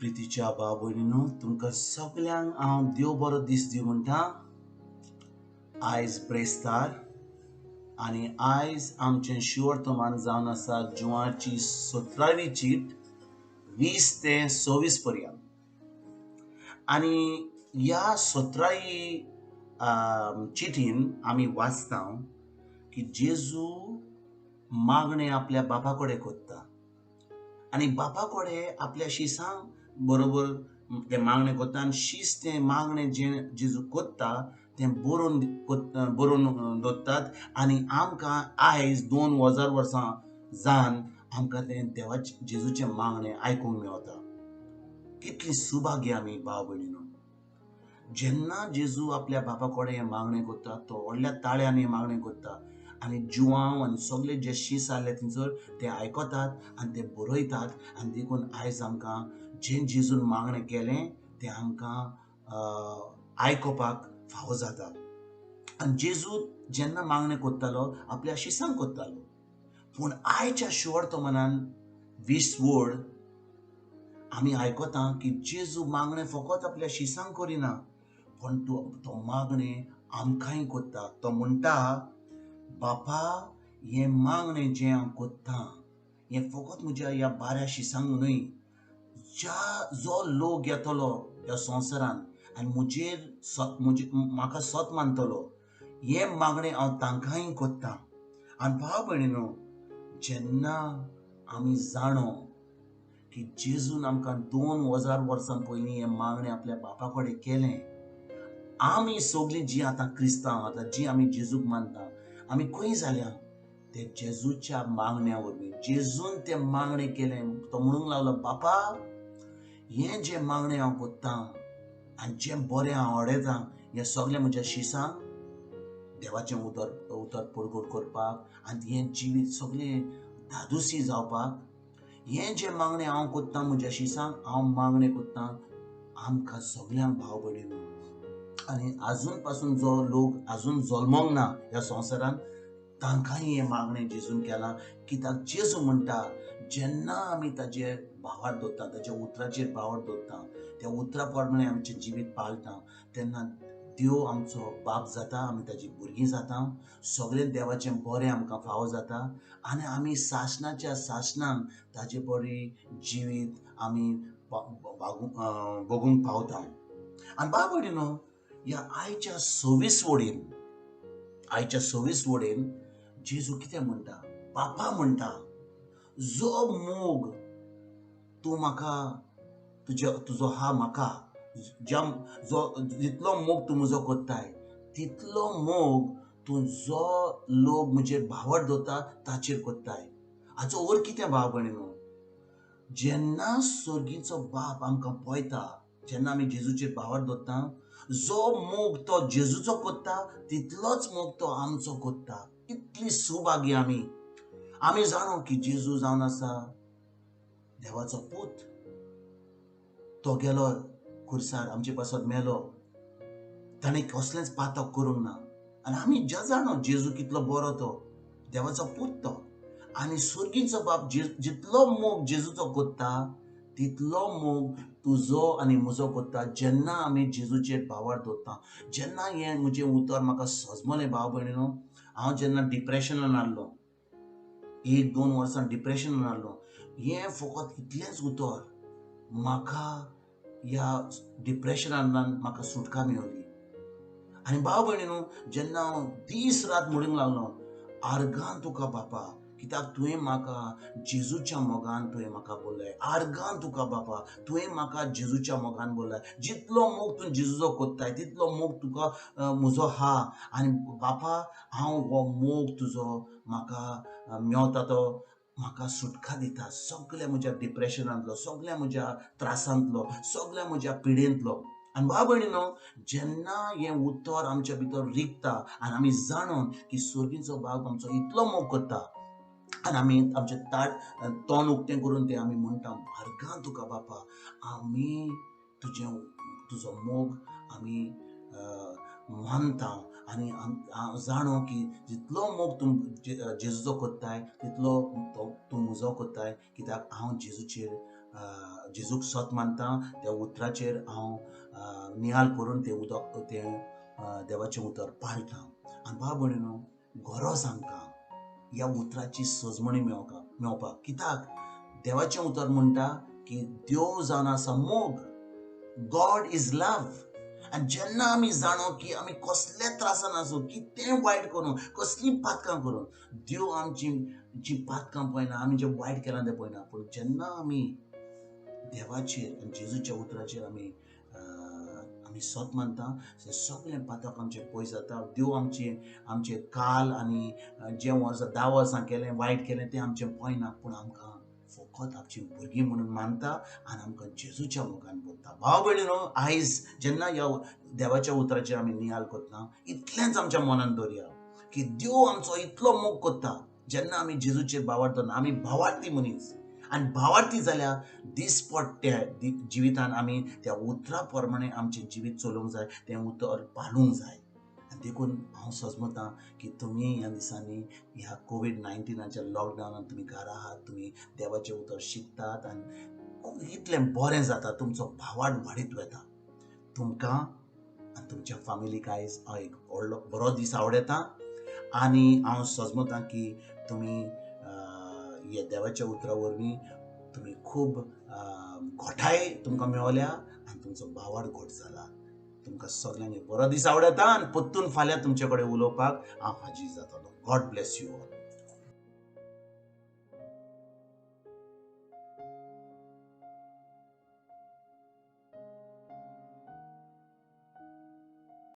प्रितीच्या भाव भयणीनो, तुमकां सगल्यांक हांव देव बरो दीस दिवं म्हणटा. आयज ब्रेस्तार आनी आयज आमचें शिवर्तमान जावन आसा जुवाची 17वी चीट 20 ते 26 पर्यंत. आनी ह्या 17वी चिटीन आमी वाचता की जेजू मागणे आपल्या बापा कडेन करता आनी बापा कडेन आपल्या शिसां बरोबर ते मागणे करता आनी शीस तें मागणे जें जेजू करता तें बरोवन दवरतात आनी आमकां आयज 2000 वर्सां जावन आमकां तें देवाचें जेजूचें मागणें आयकूंक मेवता. कितली सुभाग्य आमी भाव भयणीनो. जेन्ना जेजू आपल्या बापा कडेन हें मागणें करता तो व्हडल्या ताळ्यान हें मागणें करता आनी जुवांव आनी सगळे जे शीस आसले थंयसर ते आयकतात आनी ते बरयतात आनी देखून आयज आमकां जें जेजून मागणें केलें तें आमकां आयकोपाक फावो जाता. आनी जेजू जेन्ना मागणें करतालो आपल्या शिसांक करतालो, पूण आयच्या शिवर्तमानान 20 वड आमी आयकता की जेजू मागणें फकत आपल्या शिसांक करिना, पण तो मागणें आमकांय करता. तो म्हणटा, बापा, हें मागणें जें हांव करतां हें फकत म्हज्या ह्या बाऱ्या शिसांक न्हय, जो लोक येतलो ह्या संवसारान आनी म्हाका सत मानतलो, हें मागणें हांव तांकांय करतां. आनी भाव भयणीनो, जेन्ना आमी जाणो की जेजून आमकां 2000 वर्सां पयलीं हें मागणें आपल्या बापा कडेन केलें, आमी सगळीं जीं आतां क्रिस्तांव आतां जीं आमी जेजूक मानता, आमी खंय जाल्या ते जेजूच्या मागण्या वरवीं. जेजून तें मागणें केलें. तो म्हणूंक लागलो, बापा, हें जें मागणें हांव करतां आनी जें बरें हांव आडयतां हें सगळें म्हज्या शिसांक देवाचें उतर परगट करपाक आनी हें जिवीत सगळें धादोशी जावपाक. हें जें मागणें हांव करतां म्हज्या शिसांक, हांव मागणें करतां आमकां सगळ्यांक भाव भयणीनो. आनी आजून पासून जो लोक आजून जल्मोंक ना ह्या संवसारान तांकांय हें मागणें जेजून केलां. कित्याक जेजू म्हणटा, जेन्ना आमी ताजे भावार दवरता, ताच्या उतराचेर भावार दवरता, त्या उतरा प्रमाणें आमचें जिवीत पाळटा, तेन्ना देव आमचो बाप जाता, आमी ताजी भुरगीं जाता, सगळें देवाचें बरें आमकां फावो जाता आनी आमी सासणाच्या सासणान ताजे बरें जिवीत आमी भोगूंक पावता. आनी भाव भयणीनो, ह्या आयच्या 26 वडेन जेजू कितें म्हणटा? बापा म्हणटा, जो मोग तूं म्हाका तुजो हा म्हाका, जितलो मोग तूं म्हजो कोत्ताय तितलो मोग तूं जो लोक म्हजेर भावार दवरता ताचेर कोत्ताय. हाचो अर्थ कितें भाव भयणीनो? जेन्ना सर्गीचो बाप आमकां पळयता, जेन्ना आमी जेजूचेर भावार दवरता, जो मोग तो जेजूचो कोत्ता तितलोच मोग तो आमचो कोत्ता. कितली सुभाग्य आमी जाणो की जेजू जावन आसा देवाचो पूत. तो गेलो खुर्सार आमचे पासत मेलो, ताणें कसलेंच पातक करूंक ना. आनी आमी जाणो जेजू कितलो बरो तो देवाचो पूत तो. आनी सर्गीचो बाप जितलो मोग जेजूचो कोत्ता तितलो मोग तुजो आनी म्हजो कोत्ता जेन्ना आमी जेजूचेर भावार दवरता. जेन्ना हें म्हजें उतर म्हाका सजमलें भाव भयणीनो, हांव जेन्ना डिप्रेशनान आहलो, 1-2 वर्सां डिप्रेशनान आहलो, हें फकत इतलेंच उतर म्हाका ह्या डिप्रेशनांतल्यान म्हाका सुटका मेळ्ळी. आनी भाव भयणीनो, जेन्ना हांव दीस रात म्हणूंक लागलो, आर्गां तुका बापा, कित्याक तुवें म्हाका जेजूच्या मोगान तुवें म्हाका बोलय. आर्गां तुका बापा, तुवें म्हाका जेजूच्या मोगान बोलय. जितलो मोग तूं जेजूचो कोत्ताय तितलो मोग तुका म्हजो हा. आनी बापा, हांव हो मोग तुजो म्हाका मेवता तो म्हाका सुटका दिता सगळ्या म्हज्या डिप्रेशनांतलो, सगळ्या म्हज्या त्रासांतलो, सगळ्या म्हज्या पिडेंतलो. आनी भाव भयणीनो, जेन्ना हें उतर आमच्या भितर रिगता आनी आमी जाणून की सर्गीचो बाप आमचो इतलो मोग करता आनी आमी आमचें तोंड उक्तें करून तें आमी म्हणटा, आर्गां तुका बापा, आमी तुजो मोग आमी मानता आनी जाणो की जितलो मोग तूं जेजूचो कोत्ताय तितलो तूं म्हजो कोत्ताय, कित्याक हांव जेजूचेर जेजूक सत मानता त्या उतराचेर हांव नियाल करून ते उदक ते देवाचें उतर पाळटा आनी भाव भयणीनो गरज आमकां ह्या उतराची सजमणी मेळपाक कित्याक देवाचें उतर म्हणटा की देव जावन आसा मोग, गॉड इज लव. आनी जेन्ना आमी जाणो की आमी कसले त्रासान आसूं, कितें वायट करूं, कसलीं पातकां करून, देव आमची जी पातकां पळयना, आमी जें वायट केलां तें पळयना, पूण जेन्ना आमी देवाचेर आनी जेजूच्या उतराचेर आमी सत मानता, सगळें पातक आमचें पयस जाता. देव आमचे काल आनी जें वर्स 10 वर्सां केलें वायट केलें तें आमचें पळयना, पूण आमकां फकत आमची भुरगीं म्हणून मानता आनी आमकां जेजूच्या मोगान बोलता. भाव भयणीनो, आयज जेन्ना ह्या देवाच्या उतराचेर आमी नियाल करतना इतलेंच आमच्या मनान दवरया की देव आमचो इतलो मोग करता. जेन्ना आमी जेजूचेर भावार्थ दवरना, आमी भावार्थी मनीस आनी भावार्थी जाल्यार दिसपट त्या जिवितान आमी त्या उतरा प्रमाणे आमचें जिवीत चलोवंक जाय, तें उतर पाळूंक जाय. आनी देखून हांव सजमतां की तुमी ह्या दिसांनी ह्या कोविड-19च्या लॉकडावनान तुमी घरा आहात, तुमी देवाचें उतर शिकतात आनी इतलें बरें जाता, तुमचो भावार्थ वाडीत वता. तुमकां आनी तुमच्या फॅमिलीक आयज हांव एक व्हडलो बरो दीस आवडेतां आनी हांव सजमतां की तुमी ह्या देवाच्या उतरा वरवीं तुमी खूब घोटाय तुमकां मेवल्या आनी तुमचो भावार्थ घोट जाला. तुमकां सगळ्यांक एक बरो दीस आवडेता आनी परतून फाल्यां तुमचे कडेन उलोवपाक हांव हाजीर जातलों. God bless you all.